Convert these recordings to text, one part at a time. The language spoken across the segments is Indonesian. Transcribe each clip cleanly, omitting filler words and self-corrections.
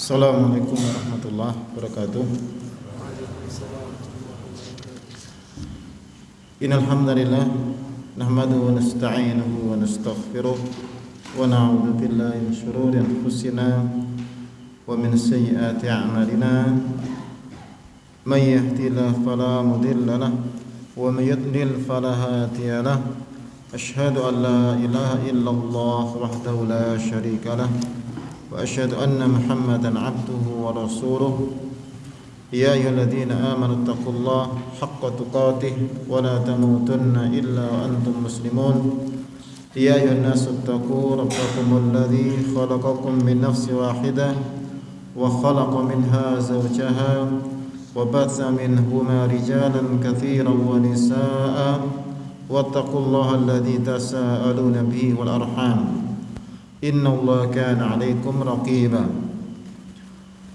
Assalamualaikum warahmatullahi wabarakatuh. Innal hamdalillah nahmaduhu wa nasta'inuhu wa nastaghfiruh wa na'udzu billahi min shururi anfusina wa min sayyiati a'malina. May yahdihillahu fala mudilla lahu wa may yudlil fala hadiya lahu. Asyhadu an la ilaha illallah wahdahu la syarika lahu wa asyhadu anna Muhammadan 'abduhu wa rasuluh. Ya ayyuhalladzina amanu taqullaha haqqa tuqatih wa la tamutunna illa wa antum muslimun. Ya ayyuhan nasu taqu rabbakumul ladzi khalaqakum min nafsin wahidah wa khalaqa minha zawjaha wa batha minhuma rijalan katsiran wa nisaa'a wattaqullaha alladzi tasaaluna bihi wal arham. Innallaha kana 'alaikum raqiba.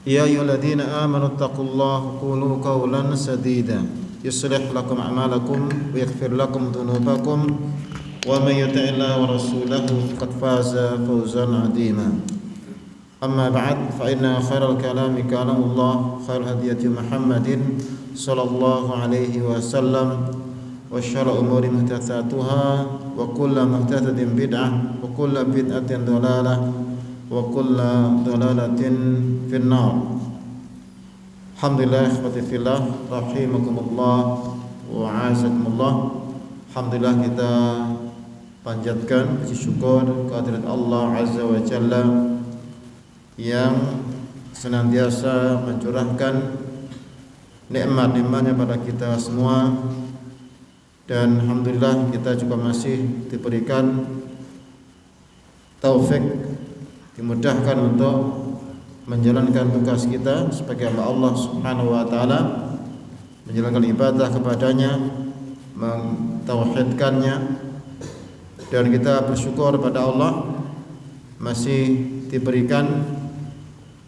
Ya ayyuhalladzina amanu taqullaha qulu qawlan sadida yuslih lakum a'malakum wa yaghfir lakum dhunubakum wa may yuti'illaha wa rasulahu faqad faza fawzan 'azima. Amma ba'd, fa inna khairal kalami kalamullah, khairul hadiyati Muhammadin sallallahu alaihi wasallam, wa syarrul umuri muhdatsatuha wa kullu muhdatsatin bid'ah wa kullu bid'atin dhalalah wa kullu dhalalatin finnar. Alhamdulillah ikhwati fillah rahimakumullah wa a'azakumullah. Alhamdulillah kita panjatkan puji syukur kehadirat Allah Azza wa Jalla yang senantiasa mencurahkan nikmat-nikmatnya pada kita semua. Dan alhamdulillah kita juga masih diberikan taufik, dimudahkan untuk menjalankan tugas kita sebagai hamba Allah Subhanahu wa taala, menjalankan ibadah kepadanya, mentauhidkannya. Dan kita bersyukur pada Allah masih diberikan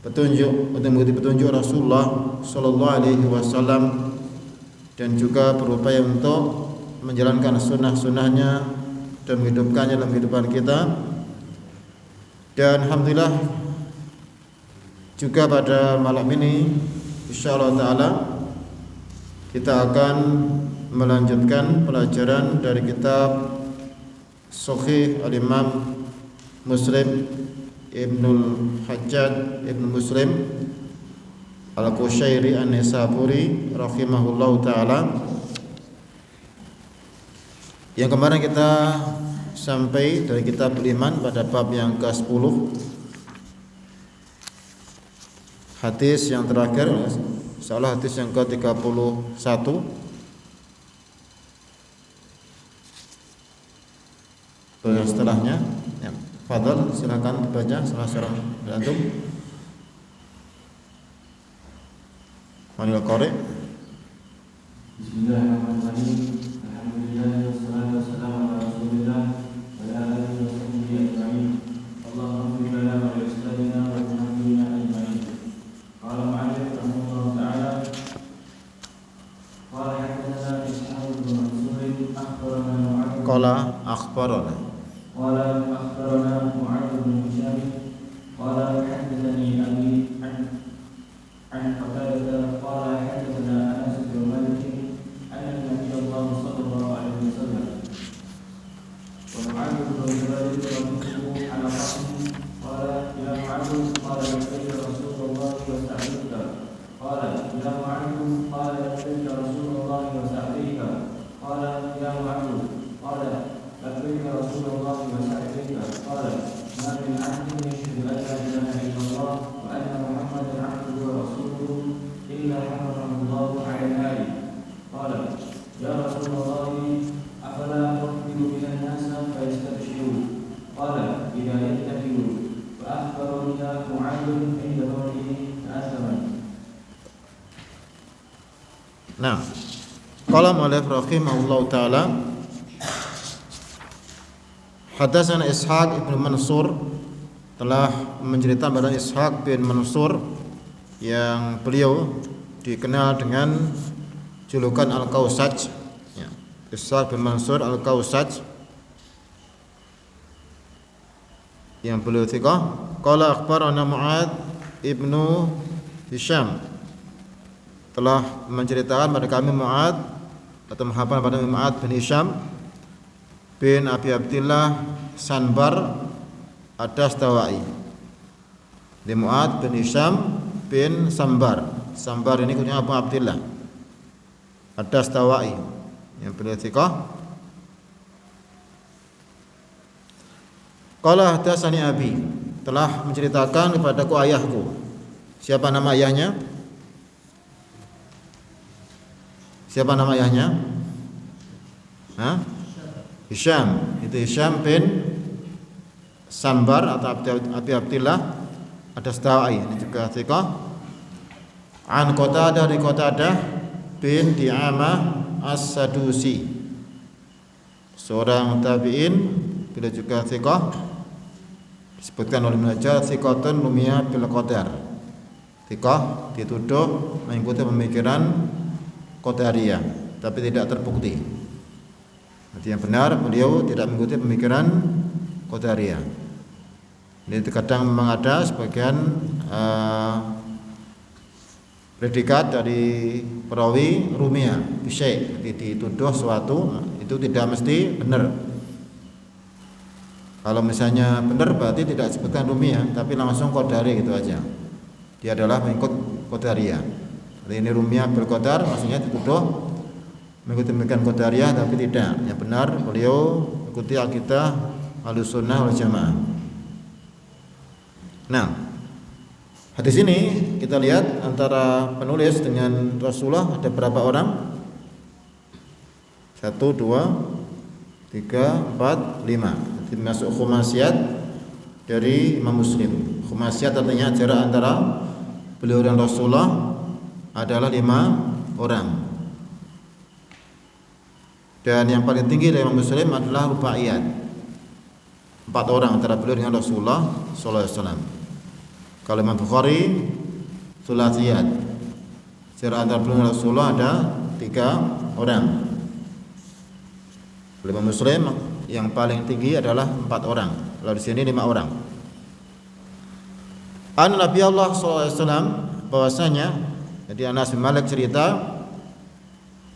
petunjuk, mengikuti petunjuk Rasulullah sallallahu alaihi wasallam, dan juga berupaya untuk menjalankan sunnah-sunnahnya dan menghidupkannya dalam kehidupan kita. Dan alhamdulillah juga pada malam ini insyaallah taala kita akan melanjutkan pelajaran dari kitab Sahih Al-Imam Muslim Ibnul Hajjaj Ibnu Muslim Al-Qushairi An-Nisaburi rahimahullahu taala. Yang kemarin kita sampai dari kitab Iman pada bab yang ke-10. Hadis yang terakhir insyaallah hadis yang ke-31. Yang setelahnya ya, fadhal silakan dibaca salah seorang antum. Manil qari. Bismillahirrahmanirrahim. Alhamdulillah wassalatu wassalamu ala Rasulillah wa ala alihi wa sahbihi ajma'in. Allahumma ighfir lana wa li ustadina wa muhammadina ajma'in. Qala mu'allif rahimahullah ta'ala qala hadatsana Ishaq bin Mansur akhbarana Mu'adh Qala akhbarana Mu'adh bin Hisham qala hadatsani abi an Qatadah qala hadatsana Anas bin Malik anna Nabi Allah sallallahu alaihi wasallam wa Mu'adh bin Jabal radhiyallahu anhu qala ya Mu'adh qala labbaika Rasulullah wa sa'alika qala ya Mu'adh qala labbaika Rasulullah wa sa'alika qala ya Mu'adh qala labbaika Rasulullah wa sa'alika qala ma min 'abdin yashhadu an la ilaha illallah wa anna Muhammadan 'abduhu wa rasuluhu illa harramahu Allah 'ala an-nar. Qala ya Rasulullah afala ukhbiru bihan nasa fa yastabshiru qala idza yattaqilu fa akhbarani Mu'adh inda qawlihi asaman. Nah, qala mu'allif rahimahullahu taala hadatsana Ishaq bin Mansur, telah menceritakan pada Ishaq bin Mansur yang beliau dikenal dengan julukan Al-Kausaj ya. Ishaq bin Mansur Al-Kausaj yang beliau thiqah. Qala akhbarana Mu'adh ibnu Hisham telah menceritakan pada kami Mu'ad atau menghafal pada kami Mu'ad bin Hisham bin Abi Abdillah Sanbar Ad-Dastawai. Di Mu'ad bin Hisham bin Sambar. Sambar ini kunyah Abu Abdillah Ad-Dastawai yang beliau thiqah. Qala hadatsani abi, telah menceritakan kepadaku ayahku. Siapa nama ayahnya? Siapa nama ayahnya? Hisham. Itu Hisham bin Sambar atau Abi Abdillah Ad-Dastawai. Ini juga thiqah. An Qatadah dari Qatadah bin Di'amah As-Sadusi, seorang tabi'in, bila juga thiqah. Disebutkan oleh Ibnu Hajar thiqatun lumiyah bil qadar. Thiqah dituduh mengikuti pemikiran Qadariyah, tapi tidak terbukti. Jadi yang benar beliau tidak mengikuti pemikiran Qadariyah. Ini terkadang memang ada sebagian predikat dari perawi rumiyah bisyai, dituduh suatu itu tidak mesti benar. Kalau misalnya benar berarti tidak disebutkan rumiyah, tapi langsung qadari gitu aja. Dia adalah mengikut Qadariyah. Jadi ini rumiyah bil qadar, maksudnya dituduh mengikuti pemikiran Qadariyah, tapi tidak. Yang benar beliau ikuti akidah Ahlussunnah wal Jamaah. Nah, hadis ini kita lihat antara penulis dengan Rasulullah ada berapa orang? 1, 2, 3, 4, 5. Jadi masuk khumasiyat dari Imam Muslim. Khumasiyat artinya jarak antara beliau dan Rasulullah adalah 5 orang. Dan yang paling tinggi dari Imam Muslim adalah rubaiyat, 4 orang antara beliau dengan Rasulullah sallallahu alaihi wasallam. Kalau Imam Bukhari sulasiyat, jarak antara beliau dan Rasulullah ada 3 orang. Imam Muslim yang paling tinggi adalah 4 orang. Kalau di sini 5 orang. An Nabi Allah sallallahu alaihi wasallam, bahwasanya, jadi Anas bin Malik cerita,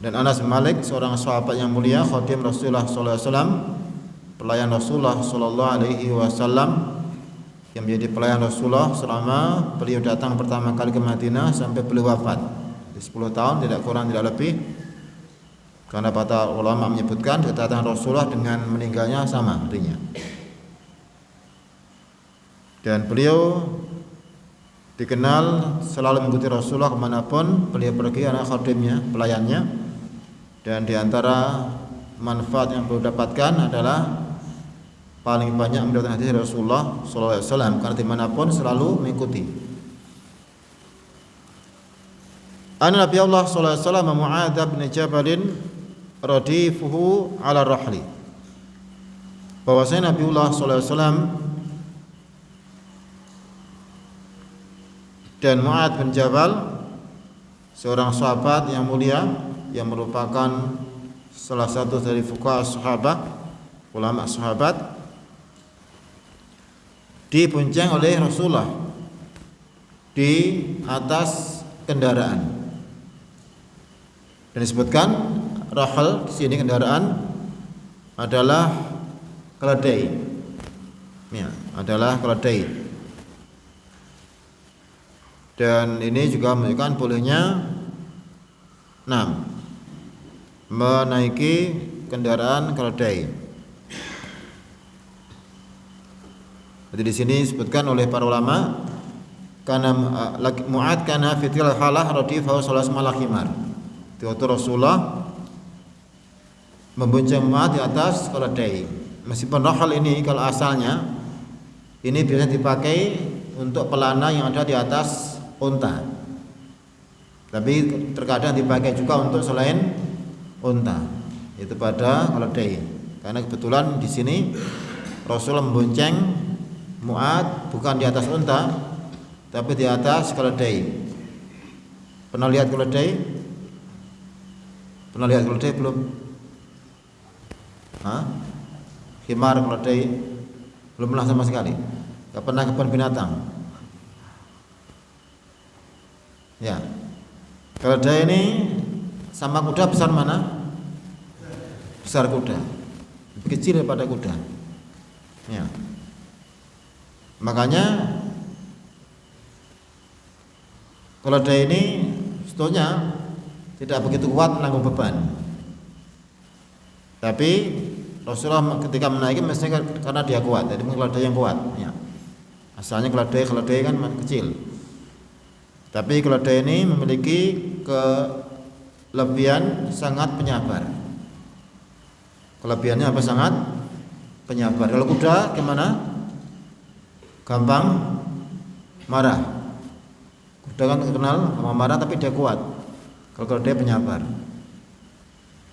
dan Anas bin Malik seorang sahabat yang mulia, khadim Rasulullah sallallahu alaihi wasallam, pelayan Rasulullah sallallahu alaihi wasallam, yang menjadi pelayan Rasulullah selama beliau datang pertama kali ke Madinah sampai beliau wafat. Di 10 tahun, tidak kurang tidak lebih. Karena para ulama menyebutkan kedatangan Rasulullah dengan meninggalnya sama artinya. Dan beliau dikenal selalu mengikuti Rasulullah kemanapun beliau pergi, anak khadimnya, pelayannya. Dan diantara manfaat yang beliau dapatkan adalah paling banyak mendapatkan hadis Rasulullah sallallahu alaihi wasallam, karena dimanapun selalu mengikuti. Anna Nabi Allah sallallahu alaihi wasallam Mu'adz bin Jabalin radifuhu ala rahli, bahwasanya Nabiullah sallallahu alaihi wasallam dan Mu'adz bin Jabal, seorang sahabat yang mulia yang merupakan salah satu dari fuqaha sahabat, ulama sahabat, dibonceng oleh Rasulullah di atas kendaraan. Dan disebutkan rahal di sini kendaraan adalah keledai. Ya, adalah keledai. Dan ini juga menunjukkan bolehnya menaiki kendaraan keledai. Jadi di sini disebutkan oleh para ulama, karena Mu'adz kana fitil halah radifahu sallallahu alaihi wasallam. Waktu Rasulullah membonceng Mu'adz di atas keledai. Meskipun rahal ini kalau asalnya ini biasanya dipakai untuk pelana yang ada di atas unta, tapi terkadang dipakai juga untuk selain unta, itu pada keledai. Karena kebetulan di sini Rasulullah membonceng Mu'adz bukan di atas unta, tapi di atas keledai. Pernah lihat keledai? Pernah lihat keledai belum? Himar keledai belum pernah sama sekali. Gak pernah ke kebun binatang. Ya. Keledai ini sama kuda besar mana? Besar kuda. Lebih kecil daripada kuda. Ya. Makanya keledai ini sebetulnya tidak begitu kuat menanggung beban. Tapi Rasulullah ketika menaiki mestinya karena dia kuat. Jadi keledai yang kuat. Ya. Asalnya keledai kan kecil. Tapi keledai ini memiliki kelebihan sangat penyabar. Kelebihannya apa? Sangat penyabar. Kalau kuda gimana? Gampang marah. Kuda kan terkenal gampang marah tapi dia kuat. Kalau keledai penyabar.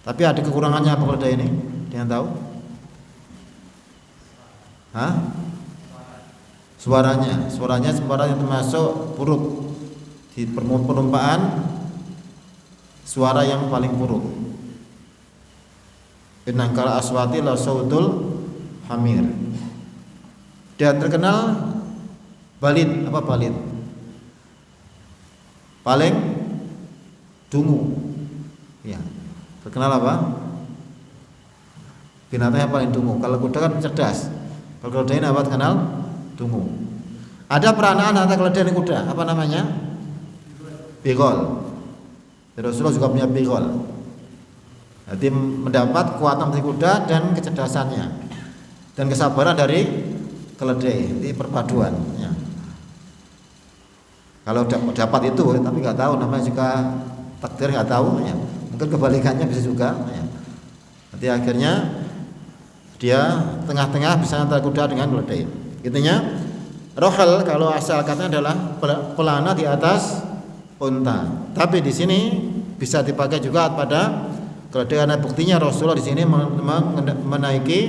Tapi ada kekurangannya apa keledai ini? Dia yang tahu? Hah? Suaranya yang termasuk buruk. Di penumpaan suara yang paling buruk. Innakal aswati la sautul hamir. Dan terkenal balid. Apa balid? Paling dungu. Ya. Terkenal apa? Binatang yang paling dungu. Kalau kuda kan cerdas. Kalau keledai ini apa terkenal? Dungu. Ada peranaan antara keledai dan kuda. Apa namanya? Bigol. Rasulullah juga punya bigol. Jadi mendapat kekuatan dari kuda dan kecerdasannya dan kesabaran dari keledai. Ini perpaduan. Ya. Kalau dapat itu, tapi nggak tahu namanya juga takdir nggak tahu. Ya. Mungkin kebalikannya bisa juga. Ya. Nanti akhirnya dia tengah-tengah bisa antara kuda dengan keledai. Intinya rohel kalau asal katanya adalah pelana di atas unta. Tapi di sini bisa dipakai juga pada keledai karena buktinya Rasulullah di sini menaiki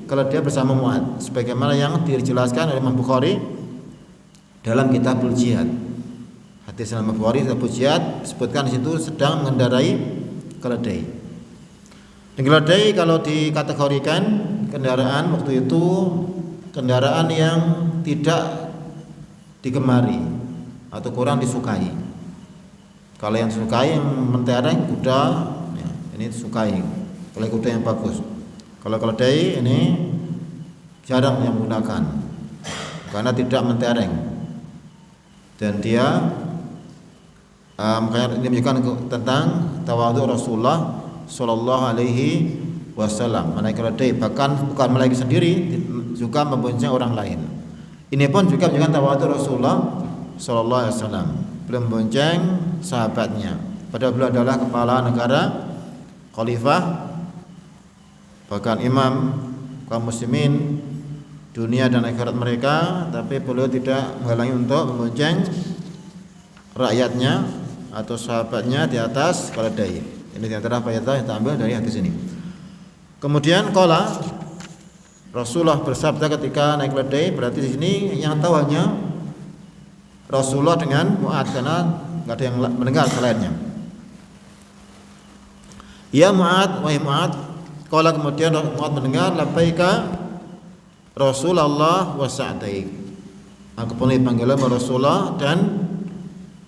keledai bersama Mu'ad sebagaimana yang dijelaskan oleh Imam Bukhari dalam Kitabul Jihad. Hadis Imam Bukhari Kitabul Jihad disebutkan di situ sedang mengendarai keledai. Dan keledai kalau dikategorikan kendaraan waktu itu kendaraan yang tidak digemari atau kurang disukai. Kalau yang sukai yang mentereng kuda, ya, ini sukai. Kalau kuda yang bagus. Kalau keledai ini jarang yang menggunakan karena tidak mentereng. Dan dia makanya ini menunjukkan tentang tawadhu Rasulullah Sallallahu Alaihi Wasallam. Menaiki keledai bahkan bukan menaiki sendiri, juga membonceng orang lain. Ini pun juga menunjukkan tawadhu Rasulullah Sallallahu Alaihi Wasallam. Beliau membonceng sahabatnya. Padahal beliau adalah kepala negara, khalifah, bahkan imam kaum muslimin dunia dan akhirat mereka, tapi beliau tidak menghalangi untuk membonceng rakyatnya atau sahabatnya di atas keledai. Ini di antara faedah yang diambil dari hadis ini. Kemudian qala Rasulullah bersabda ketika naik keledai, berarti di sini yang tahu hanya Rasulullah dengan Mu'ad karena enggak ada yang mendengar selainnya. Ya Mu'ad, wahai Mu'ad, qala kemudian Mu'ad mendengar labbaika Rasulullah wa sa'daik. Aku penuhi panggilan Rasulullah dan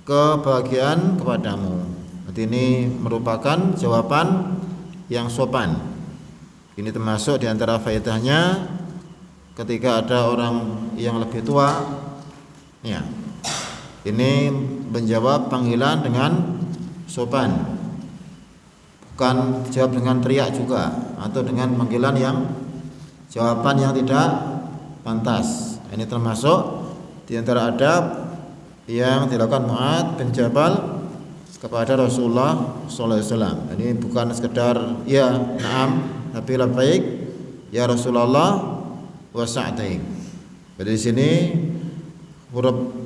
kebahagiaan kepadamu. Jadi ini merupakan jawaban yang sopan. Ini termasuk di antara faedahnya ketika ada orang yang lebih tua, ya. Ini menjawab panggilan dengan sopan. Bukan dijawab dengan teriak juga atau dengan panggilan yang jawaban yang tidak pantas. Ini termasuk di antara adab yang dilakukan Mu'ad bin Jabal kepada Rasulullah sallallahu alaihi wasallam. Ini bukan sekedar ya na'am, tapi labbaik ya Rasulullah wa sa'daik. Jadi di sini huruf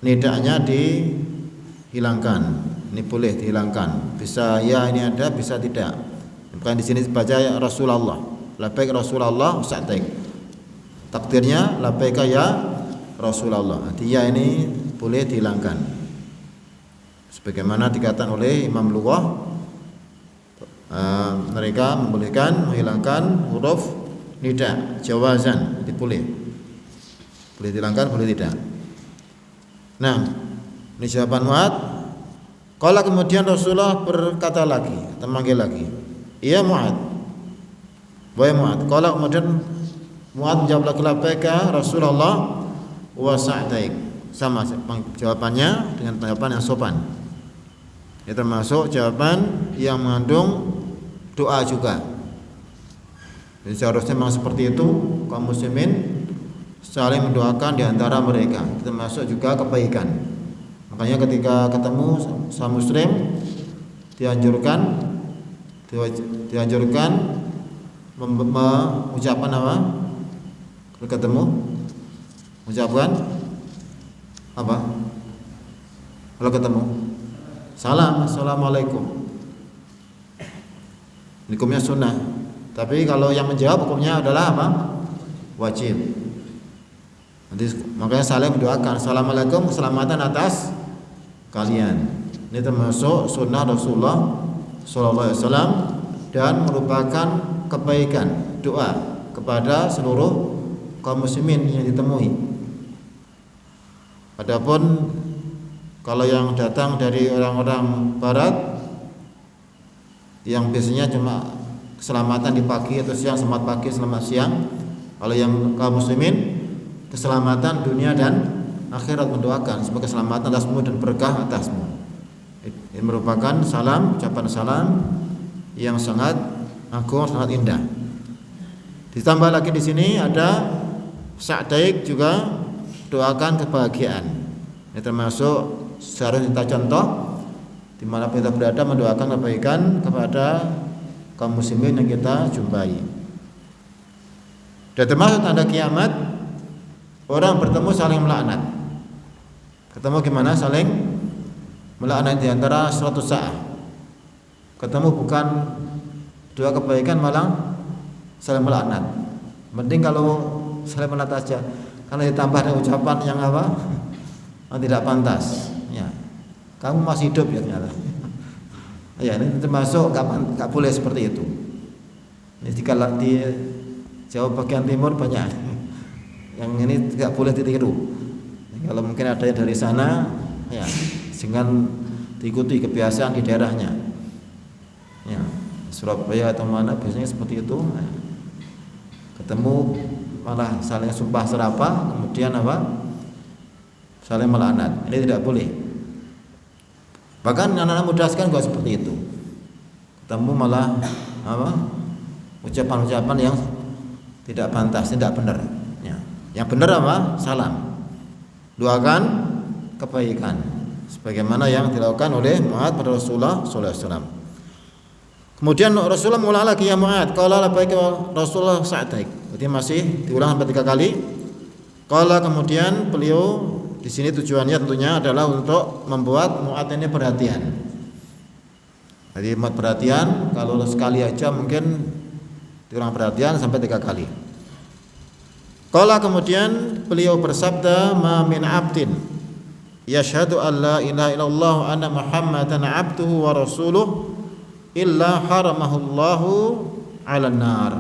nidanya dihilangkan. Ini boleh dihilangkan. Bisa ya ini ada, bisa tidak. Bukan di sini baca ya Rasulullah. Labbaik Rasulullah sa'daik. Takdirnya labbaik ya Rasulullah. Dia ini boleh dihilangkan. Sebagaimana dikatakan oleh Imam Lughah, mereka membolehkan menghilangkan huruf nida jawazan. Itu boleh. Boleh dihilangkan, boleh tidak. Nah, Ini jawaban Mu'adz. Qala kemudian Rasulullah berkata lagi, memanggil lagi. Iya Mu'adz. Wahai Mu'adz. Qala kemudian Mu'adz menjawab lagi labbaika Rasulullah wa sa'daik. Sama jawabannya dengan jawaban yang sopan. Ini termasuk jawaban yang mengandung doa juga. Jadi seharusnya memang seperti itu, kaum muslimin saling mendoakan di antara mereka. Itu termasuk juga kebaikan. Makanya ketika ketemu sama muslim dianjurkan mengucapkan apa? Kalau ketemu mengucapkan apa? Kalau ketemu salam, assalamualaikum. Hukumnya sunnah. Tapi kalau yang menjawab hukumnya adalah apa? Wajib. Nanti makanya saling mendoakan assalamualaikum, keselamatan atas kalian. Ini termasuk sunnah Rasulullah sallallahu alaihi wasallam dan merupakan kebaikan doa kepada seluruh kaum muslimin yang ditemui. Adapun kalau yang datang dari orang-orang barat yang biasanya cuma keselamatan di pagi atau siang, selamat pagi, selamat siang. Kalau yang kaum muslimin keselamatan dunia dan akhirat, mendoakan sebagai keselamatan atasmu dan berkah atasmu. Ini merupakan salam, ucapan salam yang sangat agung, sangat indah. Ditambah lagi di sini ada sa'daik juga doakan kebahagiaan. Ini termasuk seharusnya kita contoh di mana kita berada mendoakan kebaikan kepada kaum muslimin yang kita jumpai. Dan termasuk tanda kiamat orang bertemu saling melaknat. Ketemu gimana? Saling melaknat di antara suatu saat. Ketemu bukan doa kebaikan malah saling melaknat. Mending kalau saling melaknat aja. Karena ditambah dengan ucapan yang apa? Yang tidak pantas. Ya. Kamu masih hidup ya ternyata. Ya, ini termasuk nggak boleh seperti itu. Ini di Jawa bagian timur banyak. Yang ini nggak boleh ditiru. Kalau mungkin ada yang dari sana, ya, dengan diikuti kebiasaan di daerahnya. Ya, Surabaya atau mana biasanya seperti itu. Nah, ketemu malah saling sumpah serapah, kemudian apa? Saling melaknat. Ini tidak boleh. Bahkan anak-anak muda sekarang juga seperti itu. Ketemu malah apa? Ucapan-ucapan yang tidak pantas, tidak benar. Ya. Yang benar apa? Salam. Doakan kebaikan. Sebagaimana yang dilakukan oleh Mu'adz pada Rasulullah sallallahu alaihi wasallam. Kemudian Rasulullah mengulang lagi, ya Mu'adz, qala labbaika Rasulullah sa'daik. Jadi masih diulang sampai 3 kali. Qala kemudian beliau di sini tujuannya tentunya adalah untuk membuat Mu'adz ini perhatian. Jadi perhatian, kalau sekali aja mungkin diulang perhatian sampai 3 kali. Qala kemudian beliau bersabda, ma min 'abdin yashhadu an la ilaha illallah wa anna Muhammadan 'abduhu wa rasuluhu illa haramahullahu 'alan nar.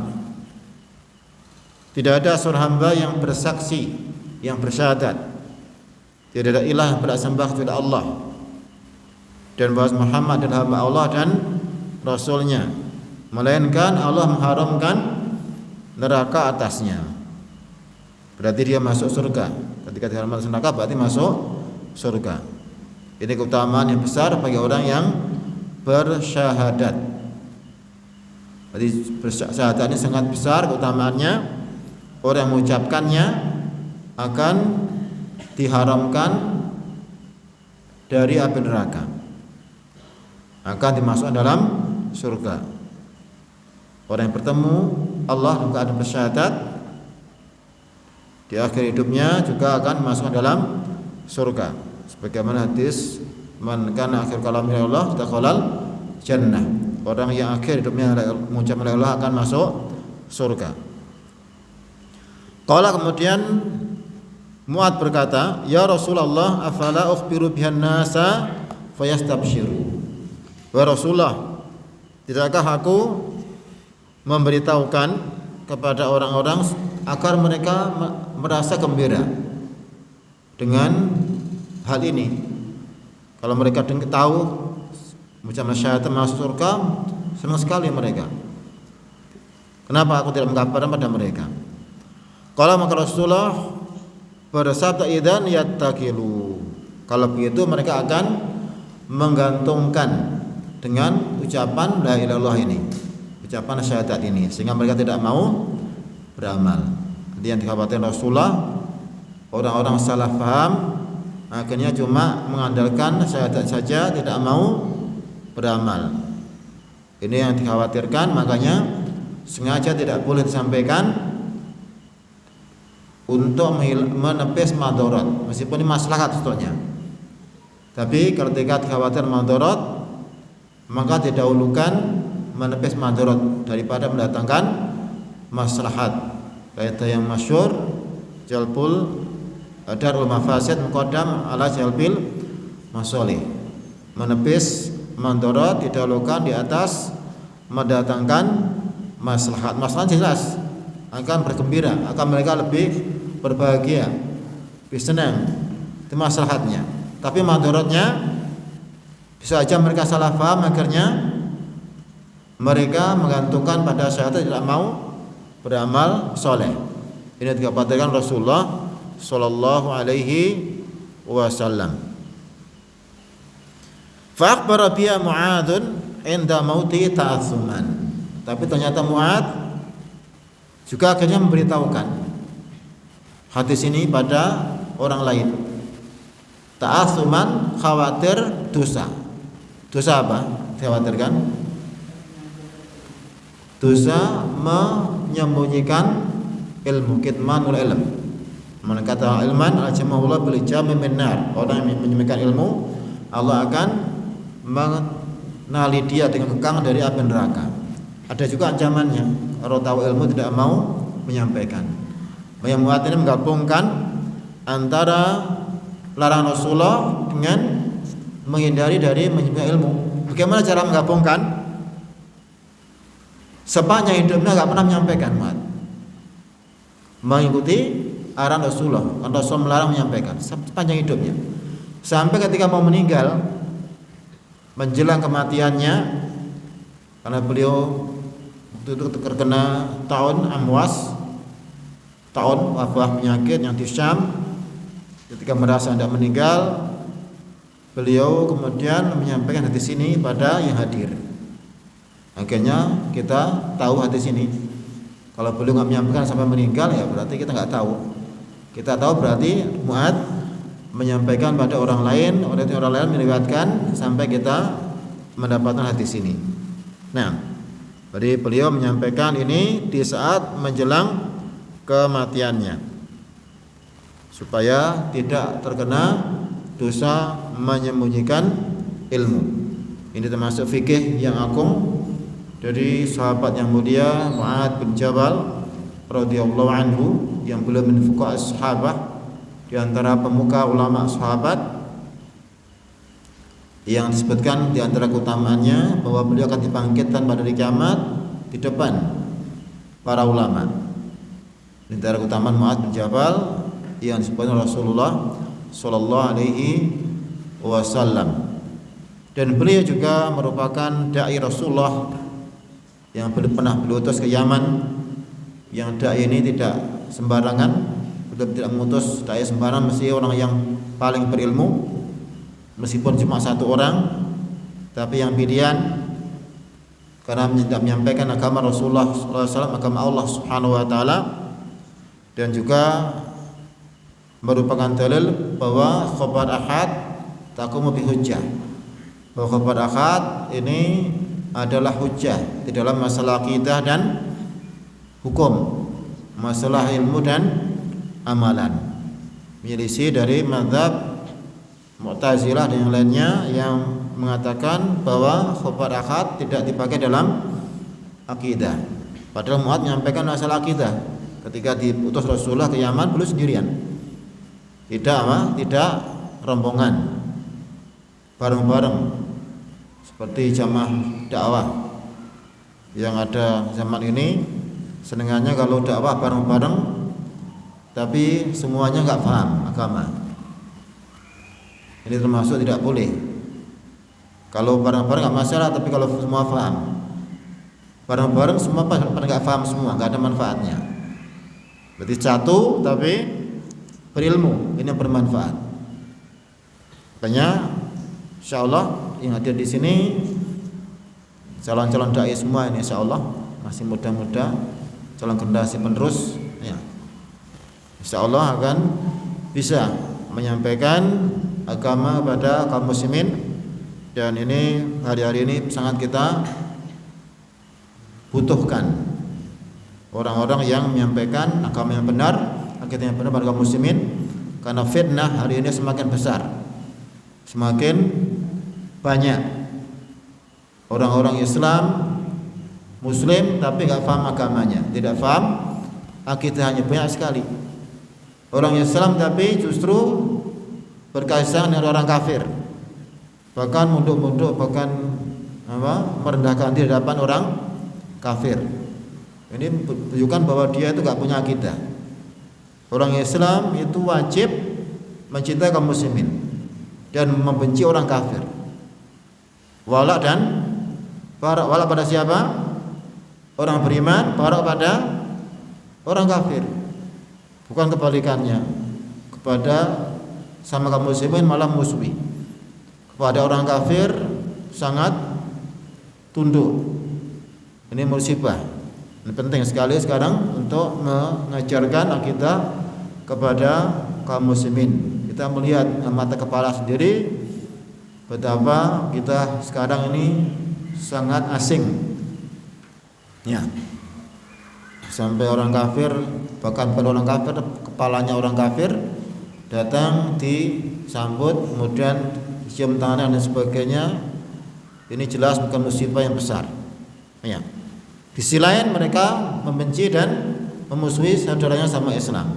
Tidak ada seorang hamba yang bersaksi, yang bersyahadat tidak ada ilah yang berhak sembah kecuali Allah, dan bahwa Muhammad adalah hamba Allah dan Rasulnya, melainkan Allah mengharamkan neraka atasnya. Berarti dia masuk surga. Ketika diharamkan neraka berarti masuk surga. Ini keutamaan yang besar bagi orang yang bersyahadat. Jadi bersyahadat ini sangat besar keutamaannya. Orang yang mengucapkannya akan diharamkan dari api neraka, akan dimasukkan dalam surga. Orang yang bertemu Allah juga ada bersyahadat di akhir hidupnya juga akan dimasukkan dalam surga. Sebagaimana hadis, man kana akhir kalami Allah dakhalal jannah. Orang yang akhir hidupnya mengucapkan Allah akan masuk surga. Qala kemudian Mu'adz berkata, ya Rasulullah, afala ukhbiru bihan nasa fayastabshiru. Wahai Rasulullah, tidakkah aku memberitahukan kepada orang-orang agar mereka merasa gembira dengan hal ini, Kalau mereka tahu ucapan syahadat masuk surga, senang sekali mereka. Kenapa aku tidak mengkabarkan pada mereka? Kalau maka Rasulullah bersabda idzan yattakilu. Kalau begitu mereka akan menggantungkan dengan ucapan la ilaha illallah ini, ucapan syahadat ini, sehingga mereka tidak mau beramal. Jadi yang dikhawatirkan Rasulullah, orang-orang salah paham akhirnya cuma mengandalkan syahadat saja, tidak mau beramal. Ini yang dikhawatirkan, makanya sengaja tidak boleh disampaikan untuk menepis madarat, meskipun ini maslahat sebetulnya. Tapi ketika dikhawatir madarat, maka didahulukan menepis madarat daripada mendatangkan maslahat. Kaidah yang masyhur, jalbul darul mafasid muqaddam ala jalbil masolih. Menepis madarat didahulukan di atas mendatangkan maslahat. Maslahat jelas akan bergembira, akan mereka lebih berbahagia, lebih senang. Itu maslahatnya. Tapi madaratnya bisa aja mereka salah paham, akhirnya mereka menggantungkan pada syahadat, tidak mau beramal soleh. Ini dikatakan Rasulullah sallallahu alaihi wasallam. Fa akhbara biya Mu'adzun inda mauti ta'assuman. Tapi ternyata Mu'adz juga akhirnya memberitahukan hadis ini pada orang lain. Ta'assuman, khawatir dosa. Dosa apa? Dikhawatirkan dosa menyembunyikan ilmu, kitmanul ilm. Man kata ilman al-jama'ullah bil jami' min nar. Orang yang menyembunyikan ilmu, Allah akan menali dia dengan kekang dari api neraka. Ada juga ancamannya. Kalau tahu ilmu tidak mau menyampaikan. Yang Mu'adz ini menggabungkan antara larangan Rasulullah dengan menghindari dari menyembunyikan ilmu. Bagaimana cara menggabungkan? Sepanjang hidupnya enggak pernah menyampaikan, Mu'adz. Mengikuti arahan Rasulullah. Rasul melarang menyampaikan sepanjang hidupnya. Sampai ketika mau meninggal, menjelang kematiannya, karena beliau waktu itu terkena taun amwas, taun wabah penyakit yang di Syam. Ketika merasa hendak meninggal, beliau kemudian menyampaikan hadis ini pada yang hadir. Akhirnya kita tahu hadis ini. Kalau beliau nggak menyampaikan sampai meninggal, ya berarti kita nggak tahu. Kita tahu berarti Mu'adz menyampaikan pada orang lain, orang lain meriwayatkan sampai kita mendapatkan hadis ini. Nah, jadi beliau menyampaikan ini di saat menjelang kematiannya, supaya tidak terkena dosa menyembunyikan ilmu. Ini termasuk fikih yang agung dari sahabat yang mulia Mu'adz bin Jabal radhiyallahu anhu, yang beliau min fuqaha sahabah, di antara pemuka ulama sahabat, yang disebutkan di antara keutamaannya bahwa beliau akan dibangkitkan pada hari kiamat di depan para ulama. Di antara keutamaan Mu'adz bin Jabal yang disebutkan Rasulullah sallallahu alaihi wasallam. Dan beliau juga merupakan dai Rasulullah yang pernah beliau utus ke Yaman. Yang dai ini tidak sembarangan, beliau tidak mengutus dai sembarangan, mesti orang yang paling berilmu. Meskipun cuma satu orang, tapi yang pilihan, karena menyampaikan agama Rasulullah SAW, agama Allah Subhanahu Wa Taala, dan juga merupakan dalil bahwa khabar ahad taqumu bi hujjah. Bahwa khabar ahad ini adalah hujjah di dalam masalah akidah dan hukum, masalah ilmu dan amalan. Menyelisih dari mazhab Mu'tazilah dan yang lainnya yang mengatakan bahwa khabar ahad tidak dipakai dalam akidah. Padahal Mu'adz menyampaikan masalah akidah ketika diutus Rasulullah ke Yaman, beliau sendirian. Tidak rombongan, bareng-bareng seperti jamaah dakwah yang ada zaman ini. Senengannya kalau dakwah bareng-bareng, tapi semuanya enggak paham agama. Ini termasuk tidak boleh. Kalau bareng-bareng nggak masalah, tapi kalau semua paham, bareng-bareng semua pada nggak paham semua, nggak ada manfaatnya. Berarti satu tapi berilmu, ini yang bermanfaat. Makanya insya Allah yang hadir di sini calon-calon dai semua ini insya Allah masih muda-muda, calon generasi penerus, ya. Insya Allah akan bisa menyampaikan agama kepada kaum muslimin, dan ini hari-hari ini sangat kita butuhkan orang-orang yang menyampaikan agama yang benar, akidah yang benar pada kaum muslimin, karena fitnah hari ini semakin besar, semakin banyak orang-orang Islam Muslim tapi nggak paham agamanya, tidak paham akidahnya, banyak sekali orang Islam tapi justru berkaitan dengan orang kafir, bahkan munduk-munduk, bahkan merendahkan diri di hadapan orang kafir. Ini menunjukkan bahwa dia itu nggak punya akidah. Orang Islam itu wajib mencintai kaum muslimin dan membenci orang kafir. Wala pada siapa? Orang beriman, wala pada orang kafir. Bukan kebalikannya. Kepada sama kaum muslimin malah musuhi. Kepada orang kafir sangat tunduk. Ini musibah. Ini penting sekali sekarang untuk mengajarkan akidah kepada kaum muslimin. Kita melihat mata kepala sendiri betapa kita sekarang ini sangat asing, ya. Sampai orang kafir, bahkan bukan orang kafir, kepalanya orang kafir datang disambut, kemudian cium tangan dan sebagainya. Ini jelas bukan musibah yang besar, ya. Di sisi lain mereka membenci dan memusuhi saudaranya sama Islam.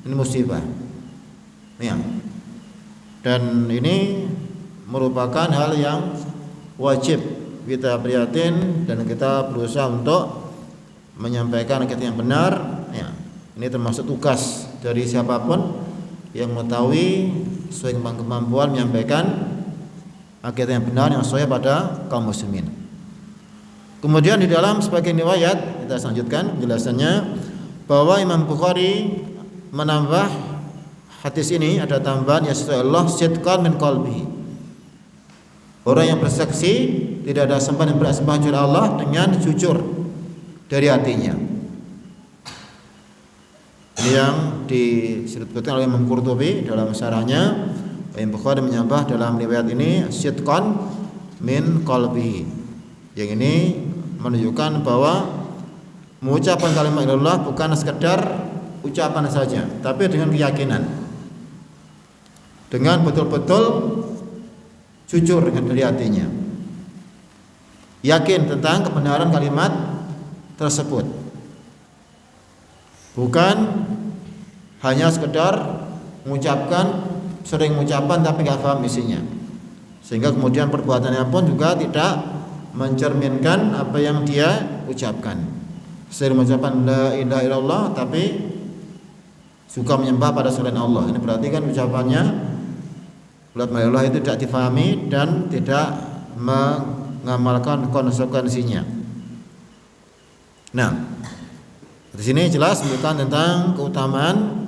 Ini musibah, ya. Dan ini merupakan hal yang wajib kita prihatin dan kita berusaha untuk menyampaikan akidah yang benar, ya. Ini termasuk tugas dari siapapun yang mengetahui sesuai kemampuan menyampaikan akidah yang benar yang sesuai pada kaum muslimin. Kemudian di dalam sebagian riwayat kita lanjutkan penjelasannya bahwa Imam Bukhari menambah hadis ini, ada tambahan ya sesuai Allah sidqan min qalbihi. Orang yang bersaksi tidak ada sembahan yang bersembah kecuali Allah dengan jujur dari hatinya. Ini yang disebutkan oleh Imam Qurtubi dalam syarahnya. Imam Bukhari menyambah dalam riwayat ini sidqan min qalbihi. Yang ini menunjukkan bahwa mengucapkan kalimat ilallah bukan sekedar ucapan saja, tapi dengan keyakinan, dengan betul-betul jujur dengan dari hatinya, yakin tentang kebenaran kalimat tersebut, bukan hanya sekedar mengucapkan, sering mengucapkan tapi nggak paham isinya, sehingga kemudian perbuatannya pun juga tidak mencerminkan apa yang dia ucapkan. Sering mengucapkan la ilaha illallah tapi suka menyembah pada selain Allah. Ini berarti kan ucapannya la ilaha illallah itu tidak difahami dan tidak mengamalkan konsekuensinya. Nah, di sini jelas menunjukkan tentang keutamaan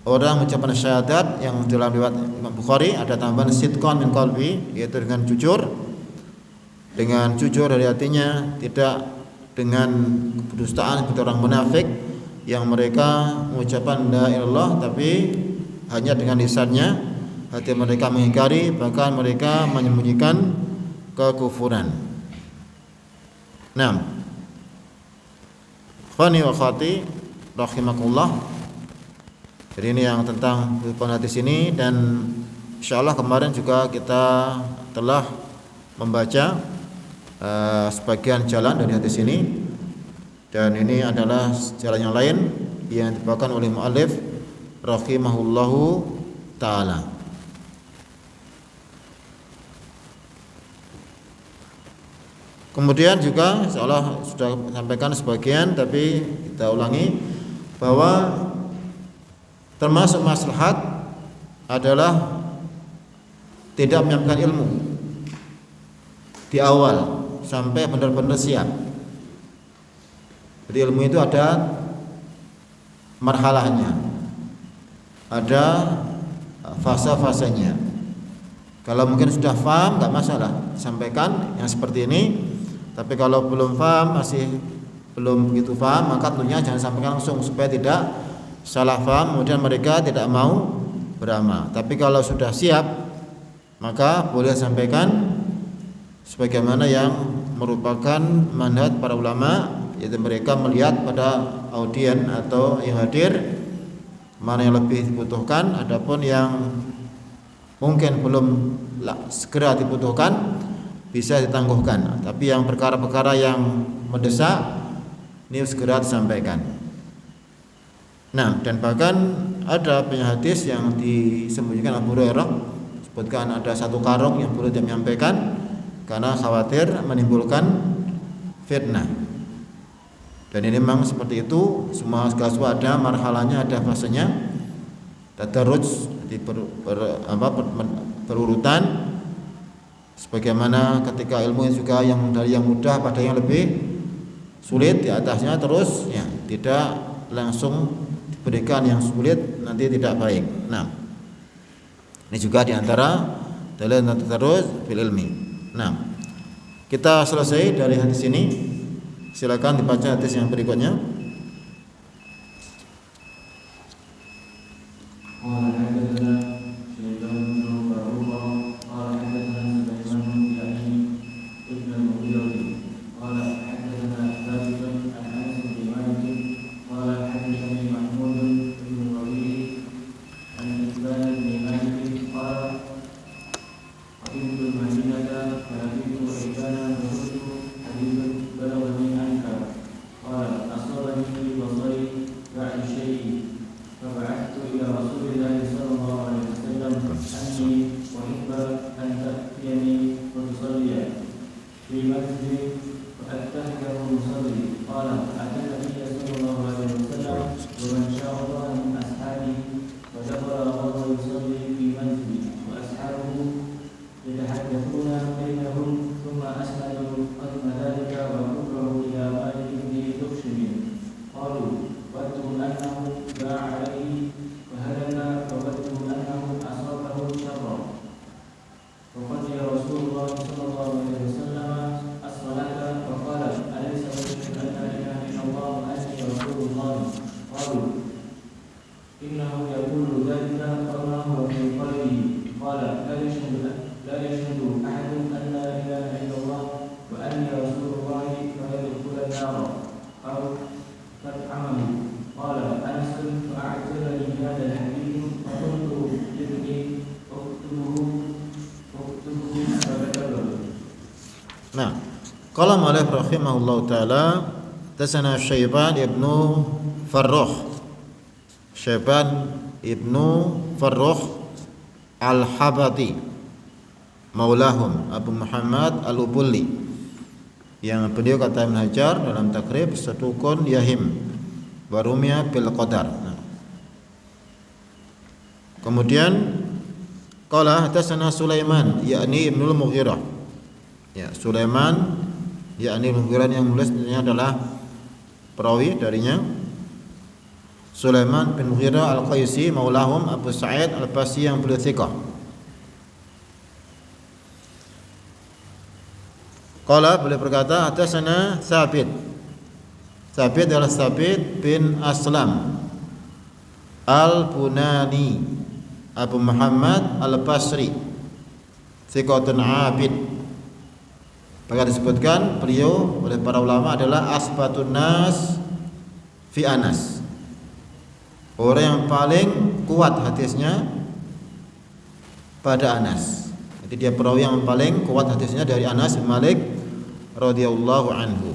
orang mengucapkan syahadat yang dalam riwayat Imam Bukhari ada tambahan sidqan min qalbi, yaitu dengan jujur dari hatinya, tidak dengan kedustaan seperti orang munafik yang mereka mengucapkan la ilaha illallah tapi hanya dengan lisannya, hati mereka mengingkari, bahkan mereka menyembunyikan kekufuran. Nah, khani wa khati rahimakumullah. Jadi ini yang tentang kehidupan hadis ini, dan insyaallah kemarin juga kita telah membaca sebagian jalan dari hadis ini, dan ini adalah jalan yang lain yang dibawakan oleh muallif rahimahullahu taala. Kemudian juga insyaallah sudah sampaikan sebagian, tapi kita ulangi bahwa termasuk maslahat adalah tidak menyampaikan ilmu. di awal sampai benar-benar siap. Jadi ilmu itu ada marhalahnya, ada fase-fasenya. Kalau mungkin sudah paham nggak masalah, sampaikan yang seperti ini. Tapi kalau belum paham, masih belum begitu paham, maka tentunya jangan sampaikan langsung supaya tidak salah paham, kemudian mereka tidak mau beramal. Tapi kalau sudah siap, maka boleh sampaikan sebagaimana yang merupakan manhaj para ulama, yaitu mereka melihat pada audien atau yang hadir mana yang lebih dibutuhkan. Adapun yang mungkin belum segera dibutuhkan bisa ditangguhkan, tapi yang perkara-perkara yang mendesak ini segera disampaikan. Nah, dan bahkan ada banyak hadis yang disembunyikan Abu Hurairah, sebutkan ada satu karung yang boleh dia menyampaikan karena khawatir menimbulkan fitnah. Dan ini memang seperti itu, semua segala ada marhalahnya, ada fasenya. Tadarruj berurutan, sebagaimana ketika ilmu juga yang dari yang mudah pada yang lebih sulit di atasnya terus, ya tidak langsung diberikan yang sulit, nanti tidak baik. Nah, ini juga diantara dalil tadarruj fil ilmi. Nah, kita selesai dari hadis ini. Silakan dibaca hadis yang berikutnya. Nah, qala Malik rahimahullah taala, tasana Syaiban ibnu Farrukh. Syaiban ibnu Farrukh al-Habati maulahum Abu Muhammad al-Ubulli, yang beliau kata Ibnu Hajar dalam takrib sadukun yahim warumya bil qadar. Nah, kemudian qala hadatsana Sulaiman yakni Ibnul Mughirah. Ya, Sulaiman yakni Mughirah yang menulis ini adalah perawi darinya. Sulaiman bin Mughirah al-Qaisi maulahum Abu Sa'id al-Basi yang beliau thiqah. Qala beliau berkata hadatsana Tsabit. Tsabit adalah Tsabit bin Aslam al-Bunani Abu Muhammad al-Basri thiqatun abid. Bahkan disebutkan beliau oleh para ulama adalah asbatun nas fi Anas, orang yang paling kuat hadisnya pada Anas. Jadi dia perawi yang paling kuat hadisnya dari Anas bin Malik radhiyallahu anhu.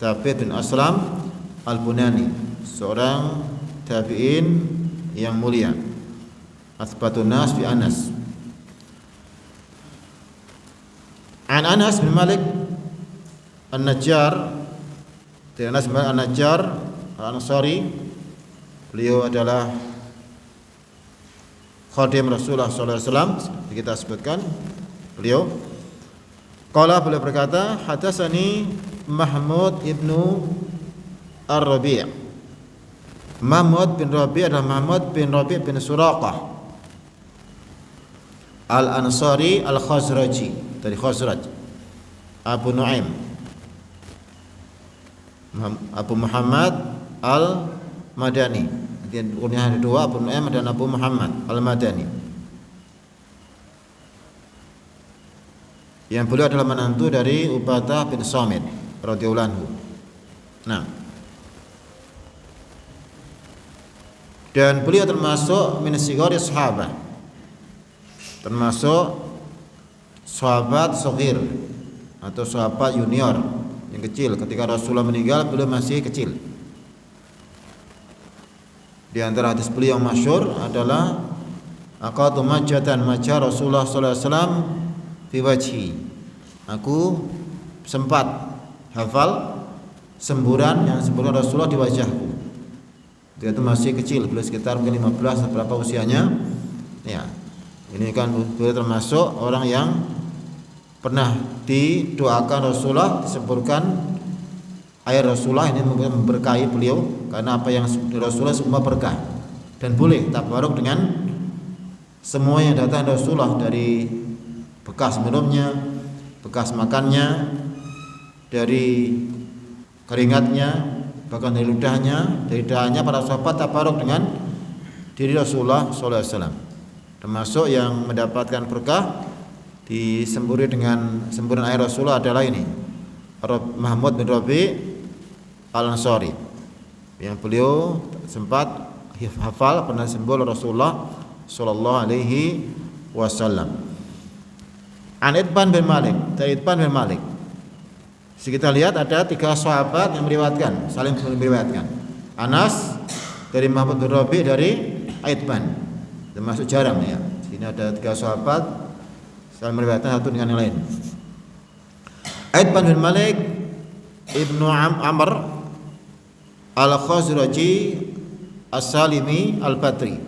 Tsabit bin Aslam al-Bunani, seorang tabi'in yang mulia. Asbatun nas fi Anas. An Anas bin Malik An-Najjar, dari Anas bin Malik An-Najjar Al-Ansari, beliau adalah khadim Rasulullah SAW. Kita sebutkan beliau Qala beliau berkata, hadatsani Mahmud ibnu Ar-Rabi'. Mahmud bin Rabi' adalah Mahmud bin Rabi' bin Suraqah Al-Ansari Al-Khazraji, dari Khazraj. Abu Nu'aim, Abu Muhammad Al-Madani. Kunyah ada dua, Abu Nu'aim dan Abu Muhammad Al-Madani. Yang beliau adalah menantu dari Ubadah bin Samit radhiyallahu anhu. Nah, dan beliau termasuk min sigari sahabat, termasuk sahabat saghir atau sahabat junior yang kecil. Ketika Rasulullah meninggal, beliau masih kecil. Di antara hadis beliau yang masyhur adalah aqatu majatan majah Rasulullah sallallahu alaihi wasallam fi wajhi. Aku sempat hafal semburan yang semburan Rasulullah di wajahku. Dia itu masih kecil, beliau sekitar mungkin 15 berapa usianya. Ya. Ini kan beliau termasuk orang yang pernah didoakan Rasulullah, disemburkan air Rasulullah, ini memberkahi beliau, karena apa yang Rasulullah semua berkah. Dan boleh tabaruk dengan semua yang datang dari Rasulullah, dari bekas minumnya, bekas makannya, dari keringatnya, bahkan dari ludahnya, dari dahanya. Para sahabat tabaruk dengan diri Rasulullah sallallahu alaihi wasallam. Termasuk yang mendapatkan berkah disemburi dengan semburan air Rasulullah adalah ini, Mahmud bin Rabi' Al-Ansari, yang beliau sempat hafal pernah sembur Rasulullah sallallahu alaihi wasallam. An Itban bin Malik, dari Itban bin Malik. Kita lihat ada 3 sahabat yang meriwayatkan, saling meriwayatkan. Anas dari Mahmud bin Rabi' dari Itban, termasuk jarang ya. Sini ada 3 sahabat saling meriwayatkan satu dengan yang lain. Itban bin Malik Ibnu Amr Al-Khazraji As-Salimi Al-Badri.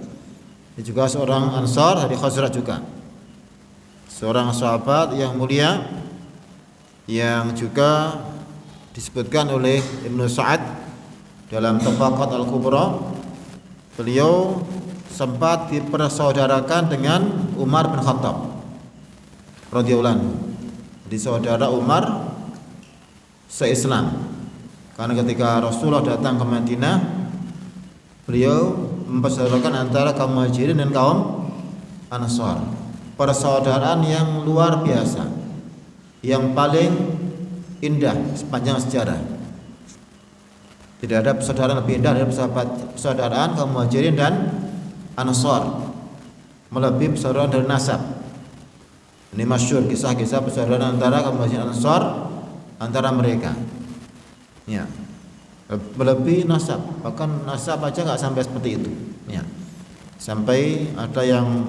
Dia juga seorang Ansar dari Khazraj juga. Seorang sahabat yang mulia yang juga disebutkan oleh Ibnu Sa'ad dalam Tabaqat Al-Kubra. Beliau sempat dipersaudarakan dengan Umar bin Khattab radhiyallahu anhu. Di saudara Umar se-Islam. Karena ketika Rasulullah datang ke Madinah, beliau mempersaudarakan antara kaum Muhajirin dan kaum Ansar. Persaudaraan yang luar biasa, yang paling indah sepanjang sejarah. Tidak ada persaudaraan lebih indah dari persaudaraan kaum Muhajirin dan Ansar, melebihi persaudaraan dari nasab. Ini masyhur kisah-kisah persaudaraan antara kaum Muhajirin dan Ansar antara mereka. Ya, melebihi nasab, bahkan nasab aja nggak sampai seperti itu. Ya, sampai ada yang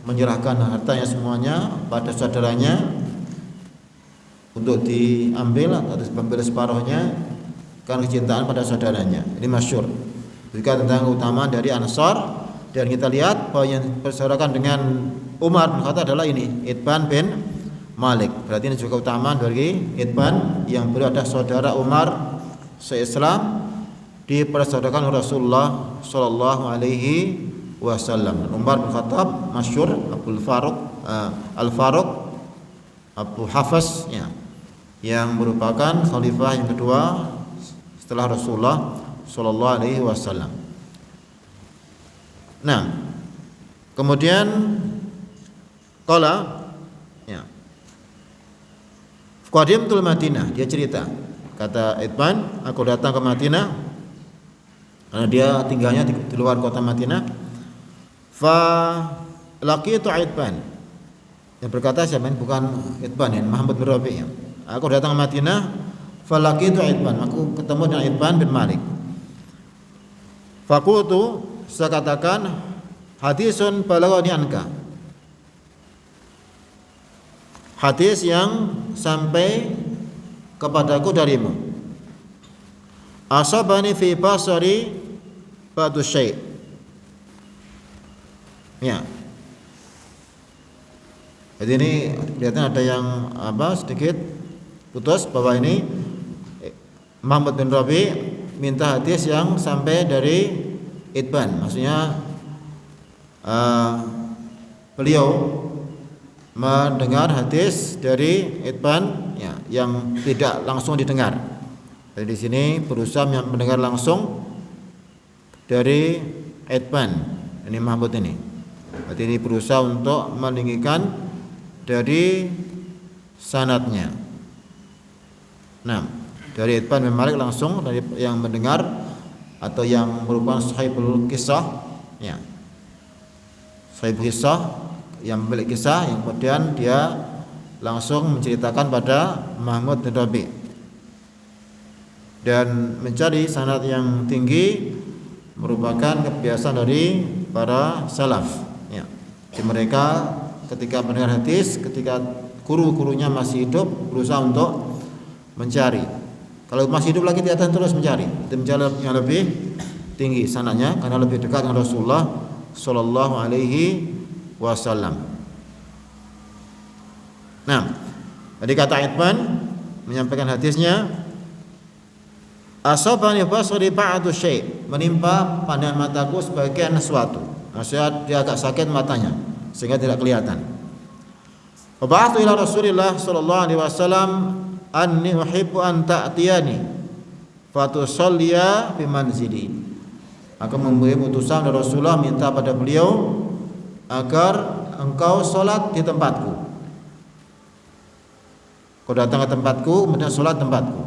menyerahkan hartanya semuanya pada saudaranya untuk diambil atau diambil separuhnya karena kecintaan pada saudaranya. Ini masyhur. Juga tentang keutamaan dari Ansar, dan kita lihat bahwa yang bersaudarakan dengan Umar bin Khattab adalah ini, Itban bin Malik. Berarti ini juga keutamaan dari Itban yang beliau adalah saudara Umar se-Islam, dipersaudarakan Rasulullah sallallahu alaihi wasallam. Umar bin Khattab masyhur Abdul Faruq Al-Faruq Abu Hafs ya, yang merupakan khalifah yang kedua setelah Rasulullah sallallahu alaihi wasallam. Nah, kemudian qala ya, qadimtul Madinah, dia cerita, kata Itban, aku datang ke Madinah karena dia tinggalnya di luar kota Madinah. Fa laqitu Itban, yang berkata siapa? Bukan Itban ya, Muhammad bin Rabi' ya. Aku datang ke Madinah, fa laqitu Itban, aku ketemu dengan Itban bin Malik. Faqultu, saya katakan, hadisun balaghani anka, hadis yang sampai kepadaku darimu. Asabani fi basari ba'du syai'. Ya. Jadi ini kelihatan ada yang sedikit putus, bahwa ini Mahmud bin Rabi minta hadis yang sampai dari Itban, maksudnya beliau mendengar hadis dari Itban ya, yang tidak langsung didengar. Jadi di sini berusaha mendengar langsung dari Itban, ini Mahmud ini. Berarti ini berusaha untuk meninggikan dari sanadnya. Nah, dari Itban bin Malik langsung dari yang mendengar atau yang merupakan sahibul kisah ya. Sahibul kisah yang memiliki kisah, yang kemudian dia langsung menceritakan pada Mahmud bin Rabi. Dan mencari sanad yang tinggi merupakan kebiasaan dari para salaf ya. Jadi mereka ketika mendengar hadis, ketika guru-gurunya masih hidup, berusaha untuk mencari. Kalau masih hidup lagi di atas terus mencari, mencari yang lebih tinggi sanadnya karena lebih dekat dengan Rasulullah sallallahu alaihi wasallam. Nah, tadi kata Itban menyampaikan hadisnya, asabani basari ba'du syai', menimpa pandangan mataku sebagian sesuatu. Maksudnya dia agak sakit matanya sehingga tidak kelihatan. Wa ba'athu ila Rasulillah sallallahu alaihi wasallam anni uhibbu an ta'tiyani fatusalliya fi manzili. Aku memberi utusan dari Rasulullah, minta pada beliau agar engkau sholat di tempatku. Kau datang ke tempatku, kemudian sholat tempatku.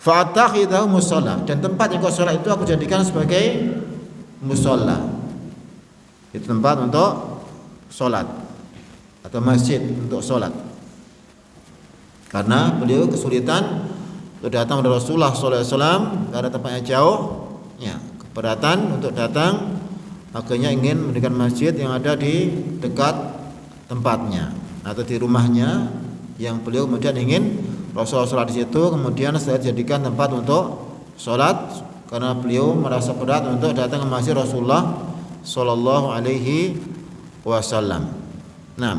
Fa'attakhidahu musalla, dan tempat yang kau sholat itu aku jadikan sebagai musalla. Itu tempat untuk sholat atau masjid untuk sholat. Karena beliau kesulitan untuk datang kepada Rasulullah SAW karena tempatnya jauh, ya, keberatan untuk datang, akhirnya ingin mendirikan masjid yang ada di dekat tempatnya atau di rumahnya, yang beliau kemudian ingin Rasulullah sholat di situ, kemudian setelah dijadikan tempat untuk sholat karena beliau merasa berat untuk datang ke masjid Rasulullah Sallallahu Alaihi Wasallam. Nah,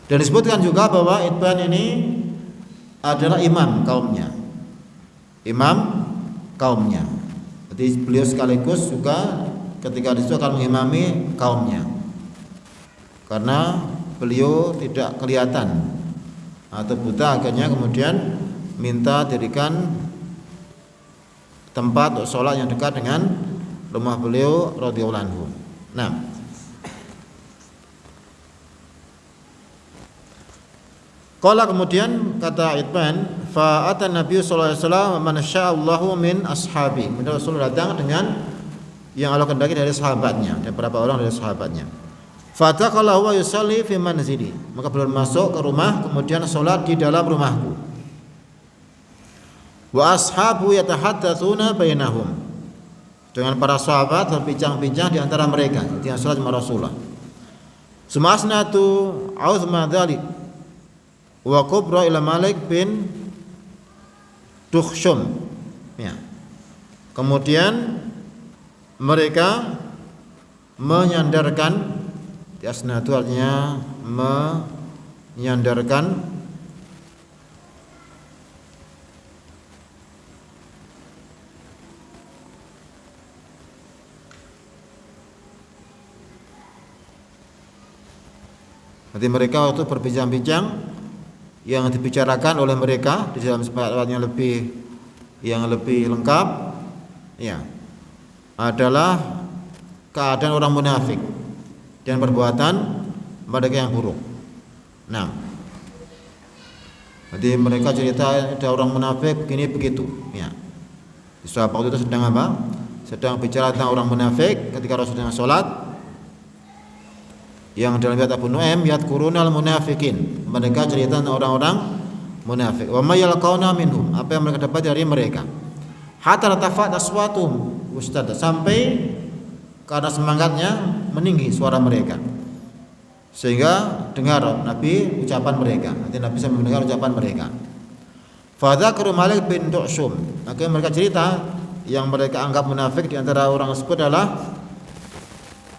dan disebutkan juga bahwa Itban ini adalah imam kaumnya, Jadi beliau sekaligus juga ketika disitu akan mengimami kaumnya, karena beliau tidak kelihatan atau buta, akhirnya kemudian minta dirikan tempat untuk sholat yang dekat dengan rumah beliau radhiyallahu anhu. Nah, qala kemudian kata Itban, fa atan Nabi sallallahu alaihi wasallam man sya'allahu min ashabi. Kemudian Rasulullah datang dengan yang Allah kehendaki dari sahabatnya, dan beberapa orang dari sahabatnya. Fa taqala wa yusalli fi manzili. Maka beliau masuk ke rumah, kemudian salat di dalam rumahku. Wa ashabu yatahaddatsuna bainahum. Dengan para sahabat berbincang-bincang di antara mereka, yang salat sama Rasulullah. Sumasnatu auzma dzalik wa kubra ila Malik bin Dukhshum ya. Kemudian mereka menyandarkan, di asna itu artinya menyandarkan, nanti mereka waktu berbincang-bincang, yang dibicarakan oleh mereka di dalam sepatutnya yang lebih lengkap ya adalah keadaan orang munafik dan perbuatan mereka yang buruk. Nah, jadi mereka cerita ada orang munafik begini begitu ya. Di sahabat itu sedang apa? Sedang bicara tentang orang munafik ketika Rasulullah sholat, yang dalam riwayat Abu Nuaim yadkurunal munafikin, mereka cerita tentang orang-orang munafik. Wa may yalqauna minhum, apa yang mereka dapat dari mereka. Hatta tafat aswatum ustad, sampai karena semangatnya meninggi suara mereka sehingga dengar Nabi ucapan mereka. Nanti Nabi sampai mendengar ucapan mereka. Fa dzakara Malik bin Dukhshum, akhirnya mereka cerita yang mereka anggap munafik di antara orang tersebut adalah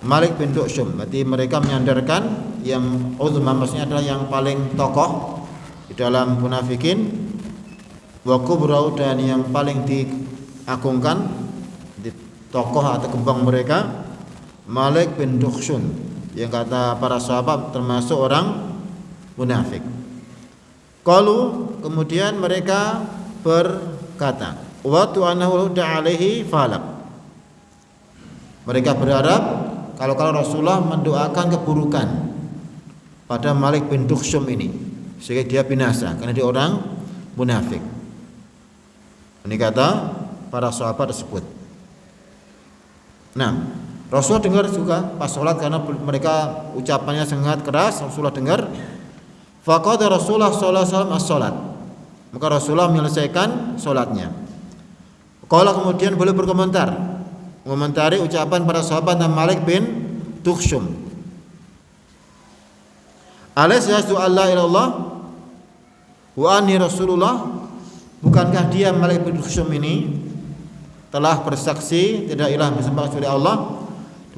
Malik bin Duksum. Berarti mereka menyandarkan yang uzma, maksudnya adalah yang paling tokoh di dalam munafikin, wa kubrau, dan yang paling diagungkan di tokoh atau kembang mereka, Malik bin Duksum, yang kata para sahabat termasuk orang munafik. Qalu, kemudian mereka berkata, wa tu'anahu da'alaihi falak. Mereka berharap kalau Rasulullah mendoakan keburukan pada Malik bin Duksum ini sehingga dia binasa karena dia orang munafik. Ini kata para sahabat tersebut. Nah, Rasulullah dengar juga pas sholat karena mereka ucapannya sangat keras. Rasulullah dengar. Faqada Rasulullah sallallahu alaihi wasallam as-salat. Maka Rasulullah menyelesaikan sholatnya. Qala, kemudian boleh berkomentar, mengomentari ucapan para sahabat dan Malik bin Duksum. Alaysa yashhadu alla ilaha illallah wa anni Rasulullah. Bukankah dia Malik bin Duksum ini telah bersaksi tidak ilah disembah kecuali Allah,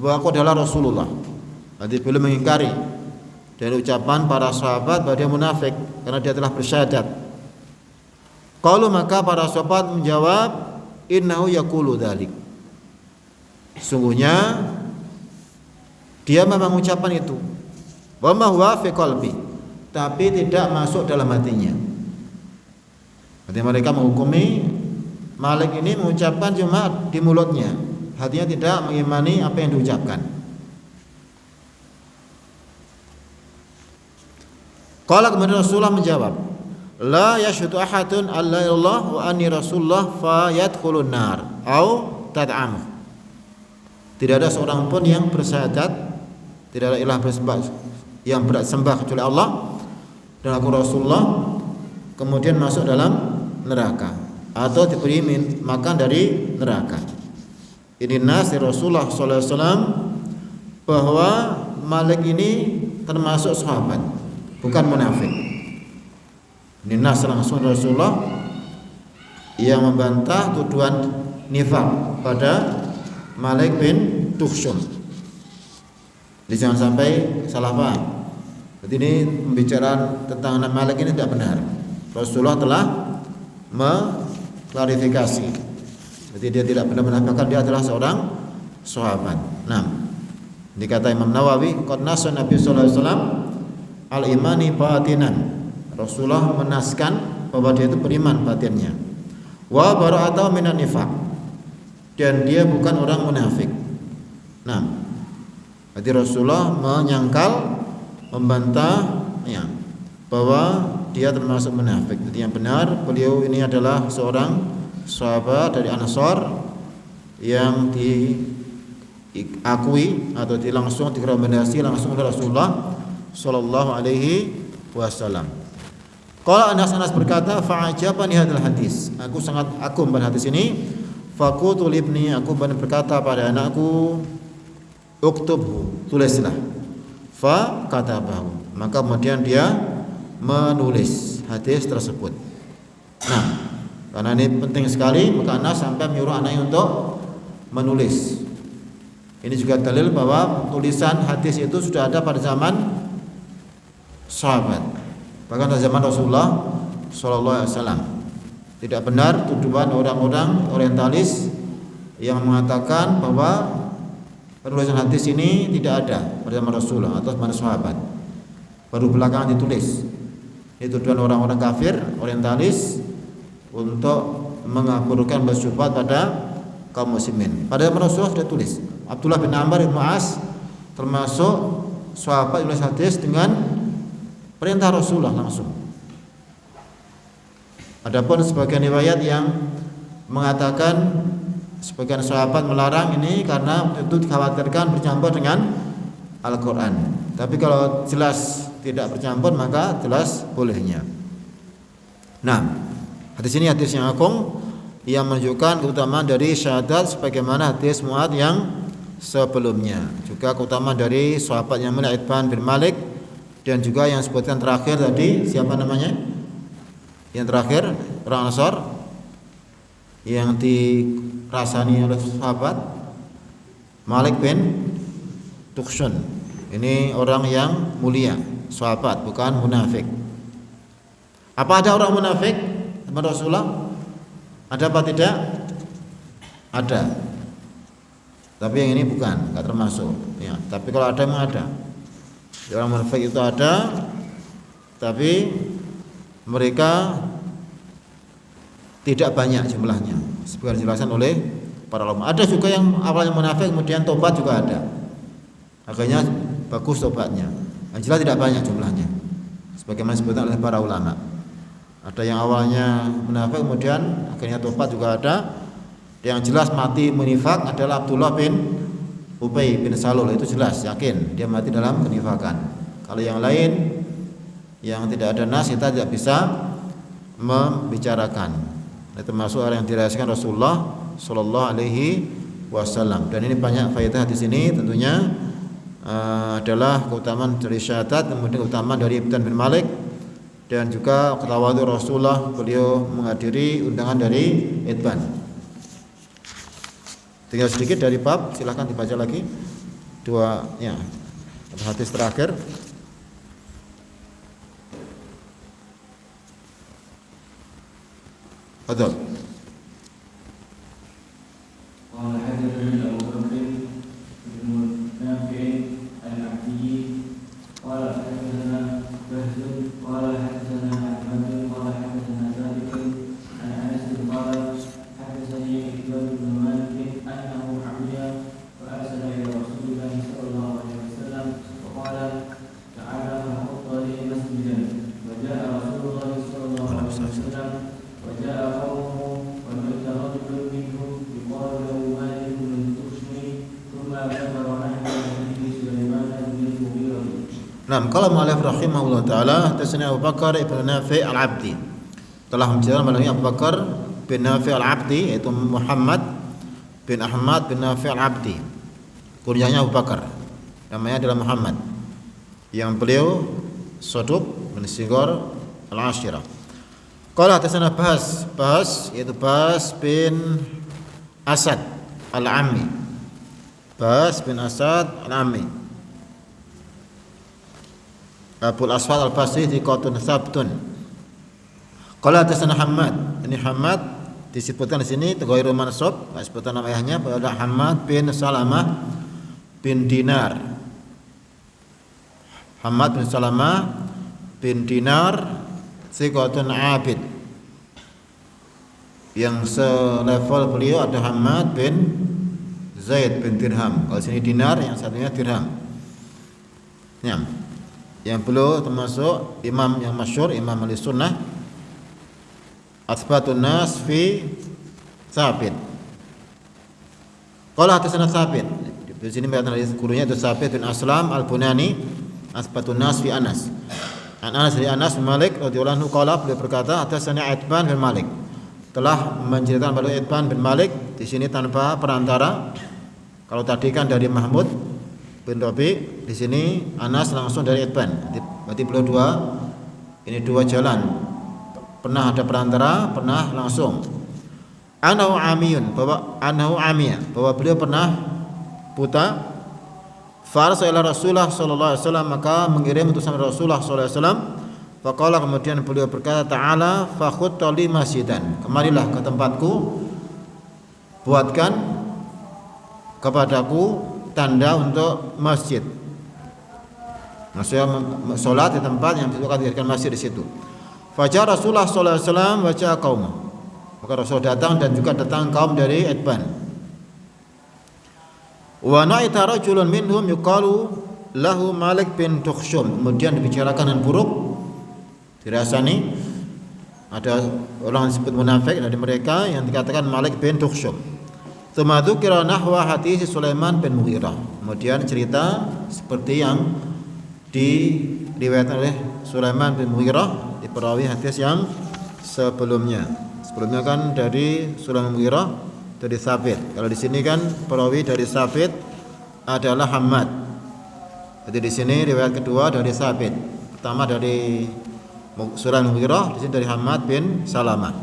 bahwa aku adalah Rasulullah. Jadi belum mengingkari dari ucapan para sahabat bahwa dia munafik karena dia telah bersyahadat. Qalu, maka para sahabat menjawab, innahu yaqulu dzalik. Sungguhnya dia memang mengucapkan itu. Wa ma huwa fi qalbi, tapi tidak masuk dalam hatinya. Berarti mereka menghukumi Malik ini mengucapkan cuma di mulutnya, hatinya tidak mengimani apa yang diucapkan. Qala, kemudian Rasulullah menjawab, la yashhadu ahadun alla ilallah wa anni Rasulullah fa yadkhulun nar au tad'amu. Tidak ada seorang pun yang bersyahadat tidak ada ilah yang bersembah kecuali Allah dan aku Rasulullah, kemudian masuk dalam neraka atau diberi makan dari neraka. Ini nas Rasulullah sallallahu alaihi wasallam bahwa Malik ini termasuk sahabat, bukan munafik. Ini nas langsung Rasulullah yang membantah tuduhan nifaq pada Malik bin Duksum. Jadi jangan sampai salah paham. Jadi ini pembicaraan tentang Malik ini tidak benar. Rasulullah telah mengklarifikasi. Jadi dia tidak benar menampakkan dia adalah seorang sahabat. Nah, dikata Imam Nawawi, qad nassa Nabi sallallahu alaihi wasallam al-imani batinan. Rasulullah menaskan bahwa dia itu beriman batinnya. Wa bara'atu minan nifaq, dan dia bukan orang munafik. Nah, berarti Rasulullah menyangkal, membantah ya, bahwa dia termasuk munafik. Jadi yang benar, beliau ini adalah seorang sahabat dari Ansar yang diakui atau langsung direkomendasi langsung oleh Rasulullah sallallahu alaihi wasallam. Qala Anas berkata, fa'ajabani hadzal hadis. Aku sangat agum pada hadis ini. Faqultu li ibni, aku berkata pada anakku, uktubhu, tulislah. Fa katabahu, maka kemudian dia menulis hadis tersebut. Nah, karena ini penting sekali, maka Anas sampai menyuruh anaknya untuk menulis. Ini juga dalil bahwa tulisan hadis itu sudah ada pada zaman sahabat, bahkan pada zaman Rasulullah sallallahu alaihi wasallam. Tidak benar tuduhan orang-orang orientalis yang mengatakan bahwa penulisan hadis ini tidak ada pada zaman Rasulullah atau pada sahabat, baru belakangan ditulis. Itu tuduhan orang-orang kafir orientalis untuk mengaburkan bersyubhat pada kaum muslimin. Pada zaman Rasulullah sudah tulis. Abdullah bin Amr bin As termasuk sahabat yang menulis hadis dengan perintah Rasulullah langsung. Adapun sebagian riwayat yang mengatakan sebagian sahabat melarang ini karena itu dikhawatirkan bercampur dengan Al-Quran. Tapi kalau jelas tidak bercampur maka jelas bolehnya. Nah, hadis ini hadis yang agung yang menunjukkan keutamaan dari syahadat sebagaimana hadis Mu'adz yang sebelumnya. Juga keutamaan dari sahabat yang mulia Itban bin Malik, dan juga yang sebutkan terakhir tadi, siapa namanya? Yang terakhir orang Ansar yang dirasani oleh sahabat Malik bin tukhshun. Ini orang yang mulia, sahabat, bukan munafik. Apa ada orang munafik teman Rasulullah? Ada apa tidak? Ada. Tapi yang ini bukan, enggak termasuk. Ya, tapi kalau ada memang ada. Orang munafik itu ada, tapi mereka tidak banyak jumlahnya. Sebagian dijelaskan oleh para ulama. Ada juga yang awalnya munafik kemudian tobat juga ada. Akhirnya bagus tobatnya. Yang jelas tidak banyak jumlahnya. Sebagaimana disebutkan oleh para ulama. Ada yang awalnya munafik kemudian akhirnya tobat juga ada. Yang jelas mati menifak adalah Abdullah bin Ubay bin Salul, itu jelas yakin dia mati dalam kenifakan. Kalau yang lain yang tidak ada nas kita tidak bisa membicarakan. Itu termasuk orang yang dirahasiakan Rasulullah Sallallahu Alaihi Wasallam. Dan ini banyak faedah di sini tentunya adalah keutamaan dari syahadat, kemudian keutamaan dari Ibn bin Malik dan juga ketawadhu Rasulullah, beliau menghadiri undangan dari Itban. Tinggal sedikit dari bab, silahkan dibaca lagi dua ya hadis terakhir. Betul. Nah, kalau mu'allif rahimahullah ta'ala hadatsana Abu Bakar ibn Nafi' al-Abdi, telah menceritakan melalui Abu Bakar bin Nafi' al-Abdi, yaitu Muhammad bin Ahmad bin Nafi' al-Abdi, kunyahnya Abu Bakar, namanya adalah Muhammad, yang beliau Saduq bin Sigar al-Ashirah. Qala hadatsana Bahs yaitu Bahs bin Asad al-Ammi, Bahs bin Asad al-Ammi, Abul Aswad al-Basri thiqatun sabtun. Qala hadatsana Hammad, ini Hammad disebutkan di sini ghairu mansub, enggak sebutkan nama ayahnya, pada Hammad bin Salamah bin Dinar. Hammad bin Salamah bin Dinar thiqatun abid. Yang selevel beliau ada Hammad bin Zaid bin Dirham. Kalau sini Dinar, yang satunya Dirham. Ya. Yang beliau termasuk imam yang masyhur, imam al-sunnah, asbatun nas fi Tsabit. Qala hadatsana Tsabit, di sini berkata dari gurunya itu Tsabit bin Aslam al-Bunani, asbatun nas fi Anas. Anas dari Anas bin Malik radhiyallahu anhu qala, beliau berkata hadatsana Itban bin Malik, telah menceritakan pada Itban bin Malik di sini tanpa perantara. Kalau tadi kan dari Mahmud bin Rabi, di sini Anas langsung dari Itban. Berarti beliau dua jalan. Pernah ada perantara, pernah langsung. Anahu amiyun, bahwa beliau pernah buta. Farsa ila Rasulullah sallallahu alaihi wasallam, maka mengirim utusan Rasulullah sallallahu alaihi wasallam. Faqala, kemudian beliau berkata, ta'ala fakhutta li masjidan, kemarilah ke tempatku, buatkan kepadaku tanda untuk masjid. Maksudnya sholat di tempat yang akan dijadikan masjid di situ. Fajar Rasulullah sallallahu alaihi wasallam baca kaum. Maka Rasul datang dan juga datang kaum dari Itban. Wa na'ita rajulun minhum yuqalu lahu Malik bin Tukhshum. Kemudian dibicarakan dengan buruk, dirasani ada orang disebut munafik dari mereka yang dikatakan Malik bin Tukhshum. Tsumma dzukira nahwa hadis Sulaiman bin Mughirah. Kemudian cerita seperti yang diriwayatkan oleh Sulaiman bin Mughirah di perawi hadis yang sebelumnya. Sebelumnya kan dari Sulaiman bin Mughirah dari Tsabit. Kalau di sini kan perawi dari Tsabit adalah Hammad. Jadi di sini riwayat kedua dari Tsabit. Pertama dari Sulaiman bin Mughirah, di sini dari Hammad bin Salamah.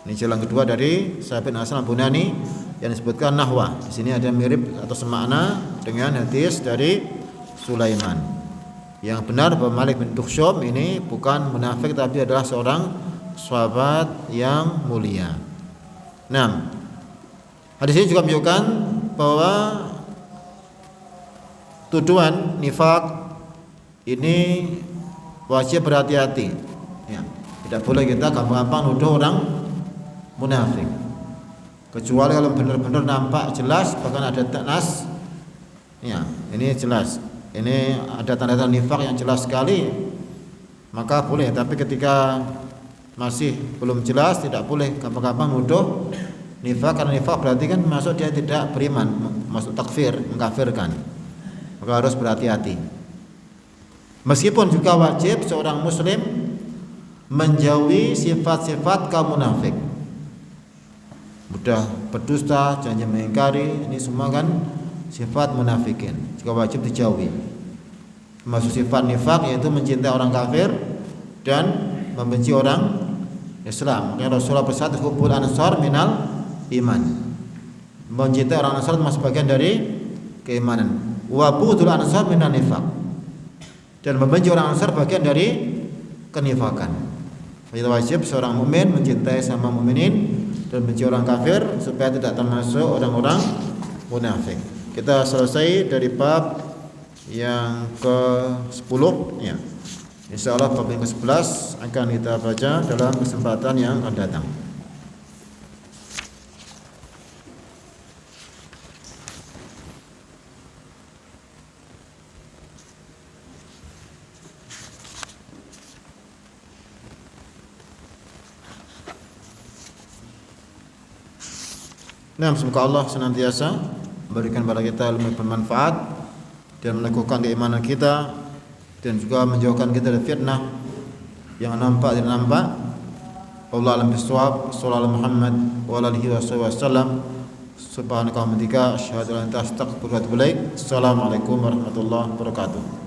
Ini jalan kedua dari Tsabit bin Aslam Bunani. yang disebutkan nahwa. Di sini ada mirip atau semakna dengan hadis dari Sulaiman. Yang benar bahwa Malik bin Dukhsyum ini bukan munafik tapi adalah seorang sahabat yang mulia. Nah, hadis ini juga menunjukkan bahwa tuduhan nifak ini wajib berhati-hati. Ya, tidak boleh kita gampang-gampang nuduh orang munafik. Kecuali kalau benar-benar nampak jelas, bahkan ada nas. Ya, ini jelas. Ini ada tanda-tanda nifak yang jelas sekali, maka boleh. Tapi ketika masih belum jelas, tidak boleh gampang-gampang nuduh nifak, karena nifak berarti kan masuk dia tidak beriman, masuk takfir, mengkafirkan. Maka harus berhati-hati. Meskipun juga wajib seorang muslim menjauhi sifat-sifat kaum munafik. Mudah berdusta, janji mengingkari, ini semua kan sifat munafikin, juga wajib dijauhi. Termasuk sifat nifak yaitu mencintai orang kafir dan membenci orang Islam. Makanya Rasulullah bersabda, hubbul ansar minal iman. Mencintai orang Ansar termasuk bagian dari keimanan. Wa bughdul ansar minan nifaq. Dan membenci orang Ansar bagian dari kenifakan. Jadi wajib seorang mukmin mencintai sama mukminin dan benci orang kafir supaya tidak termasuk orang-orang munafik. Kita selesai dari bab yang ke-10 ya. Insyaallah bab yang ke-11 akan kita baca dalam kesempatan yang akan datang. Nah, semoga Allah senantiasa memberikan kepada kita ilmu yang bermanfaat dan meneguhkan keimanan kita dan juga menjauhkan kita dari fitnah yang nampak dan nampak. Wallahu a'lam bishawab. Shallallahu Muhammad wa alihi wasallam. Subhanaka wa bihamdika asyhadu an la ilaha illa anta astaghfiruka wa atubu ilaik. Assalamualaikum warahmatullahi wabarakatuh.